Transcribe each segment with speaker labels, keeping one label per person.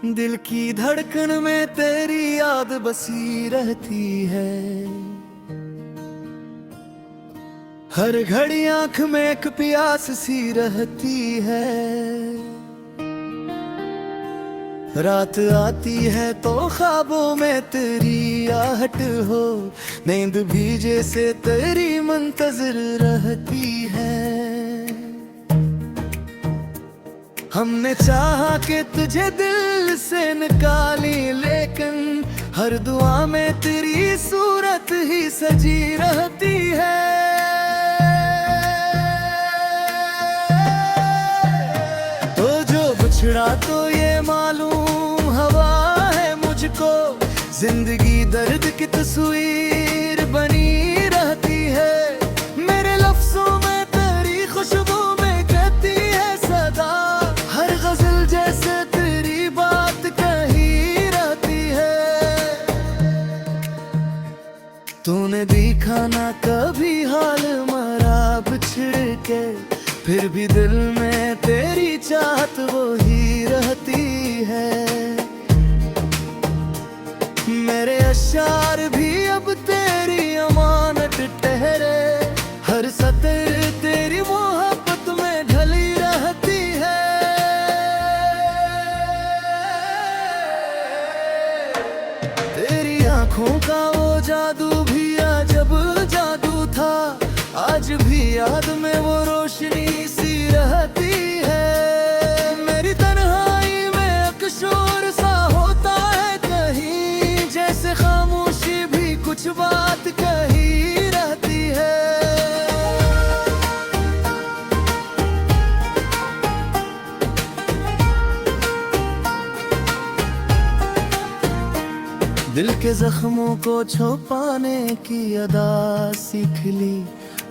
Speaker 1: दिल की धड़कन में तेरी याद बसी रहती है। हर घड़ी आंख में एक प्यास सी रहती है। रात आती है तो ख्वाबों में तेरी आहट हो, नींद भी जैसे तेरी मुंतज़िर रहती है। हमने चाहा कि तुझे दिल से निकाली, लेकिन हर दुआ में तेरी सूरत ही सजी रहती है। तो जो बिछड़ा तो ये मालूम हवा है मुझको, जिंदगी दर्द की तस्वीर बनी रहती है। मेरे लफ्जों में तेरी खुशबू में कहती है सदा, हर गजल जैसे तेरी बात कही रहती है। तूने देखा ना कभी हाल मरा बिछड़ के, फिर भी दिल में तेरी चाहत वो ही रहती है। मेरे अशार भी अब तेरी अमानत ठहरे, हर सतर तेरी मोहब्बत में ढली रहती है। तेरी आंखों का वो जादू भी अजब जादू था, आज भी याद में वो रोशनी सी रहती है। मेरी तन्हाई में एक शोर सा होता है कहीं, जैसे खामोशी भी कुछ बात कही रहती है। दिल के जख्मों को छुपाने की अदा सीख ली,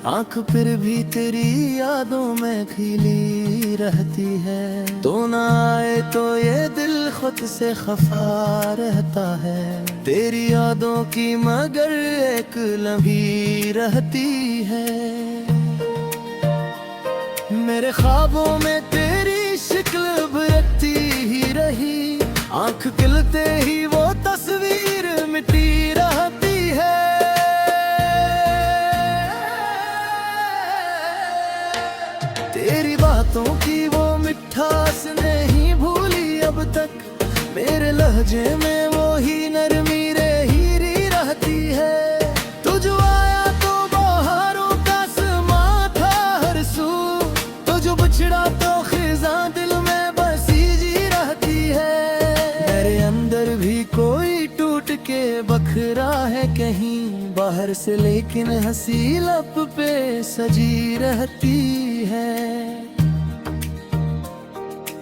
Speaker 1: आंख फिर भी तेरी यादों में खिली रहती है। तो ना आए तो ये दिल खुद से खफा रहता है, तेरी यादों की मगर एक लम्ही रहती है। मेरे ख्वाबों में तेरी शक्ल भरती ही रही, आंख खिलते ही वो तस्वीर मिटी रहती है। तेरी बातों की वो मिठास नहीं भूली अब तक, मेरे लहजे में वो ही नरमी रही रहती है। तू जो आया तो बहारों का समा था हर सू, तो जो बिछड़ा तो खिज़ां दिल में बसी जी रहती है। मेरे अंदर भी कोई टूट के बखरा है कहीं, बाहर से लेकिन हंसी लब पे सजी रहती है।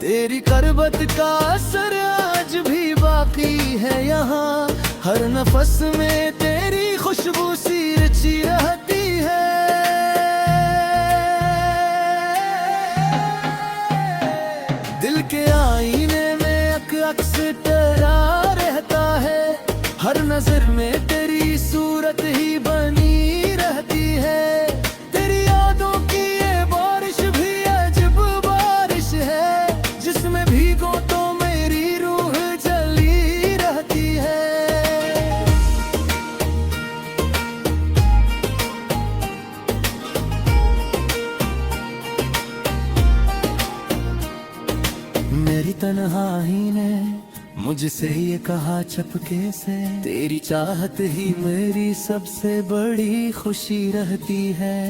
Speaker 1: तेरी करबत का असर आज भी बाकी है यहाँ, हर नफस में तेरी खुशबू सी रची रहती है। दिल के आईने में अक्स तेरा रहता है, हर नजर में तेरी सूरत ही बनी रहती है। तेरी यादों की ये बारिश भी अजब बारिश है, जिसमें भीगो तो मेरी रूह जली रहती है। मेरी तन्हाई ने मुझसे ये कहा चपके से, तेरी चाहत ही मेरी सबसे बड़ी खुशी रहती है।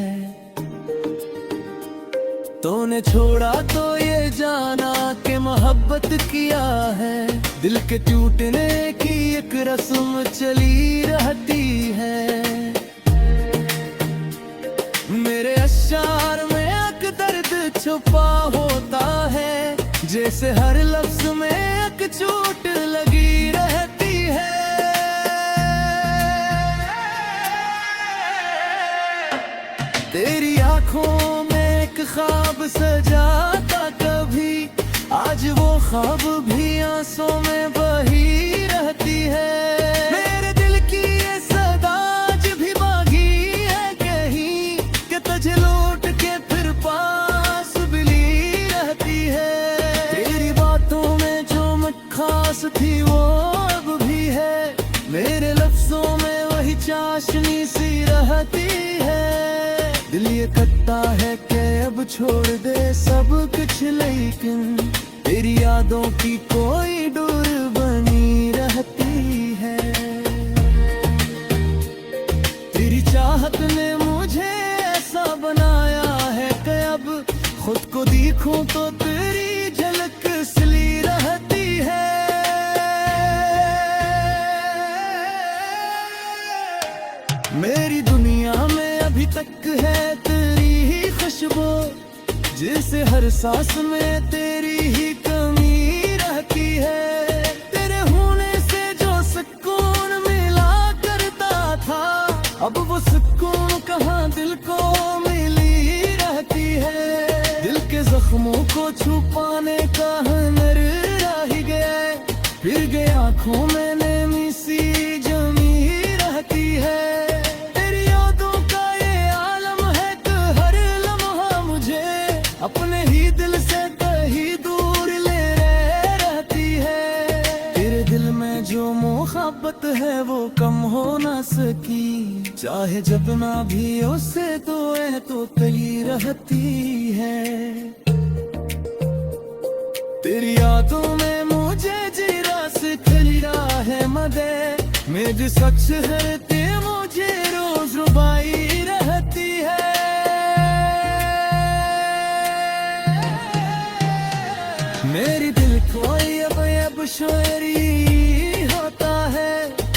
Speaker 1: तूने छोड़ा तो ये जाना कि मोहब्बत किया है, दिल के टूटने की एक रस्म चली रहती है। मेरे अशार में एक दर्द छुपा होता है, जैसे हर लफ्ज में एक चोट लगी रहती है। तेरी आंखों में एक ख्वाब सजाता कभी, आज वो ख्वाब भी आंसू में बही रहती है। मेरे दिल की ये सदा आज भी बागी है कहीं, कि तुझे लौट के फिर पास मिली रहती है। तेरी बातों में जो खास ये कटता है कि अब छोड़ दे सब कुछ, लेकिन तेरी यादों की कोई डोर बनी रहती है। तेरी चाहत ने मुझे ऐसा बनाया है कि अब खुद को देखूं तो तेरी झलक असली रहती है। मेरी दुनिया में अभी तक है तेरी ही खुशबू, जिसे हर सांस में तेरी ही कमी रहती है। तेरे होने से जो सुकून मिला करता था, अब वो सुकून कहाँ दिल को मिली रहती है। दिल के जख्मों को छुपाने का हुनर रह गया, फिर गए आंखों में नमी सी जमी रहती है। तेरी यादों का ये आलम है कि हर लम्हा मुझे अपने ही दिल से कहीं दूर ले रहती है। तेरे दिल में जो मोहब्बत है वो कम हो ना सकी, चाहे जब ना भी उससे दुआएं तो कली रहती है। तेरी यादों में मुझे जीना सिखला है मदे, मेरे सच है ते मुझे रोज रुबाई रहती है। मेरी दिल कोई अब शायरी होता है,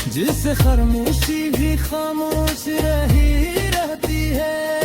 Speaker 1: जिस खामोशी भी खामोश रही रहती है।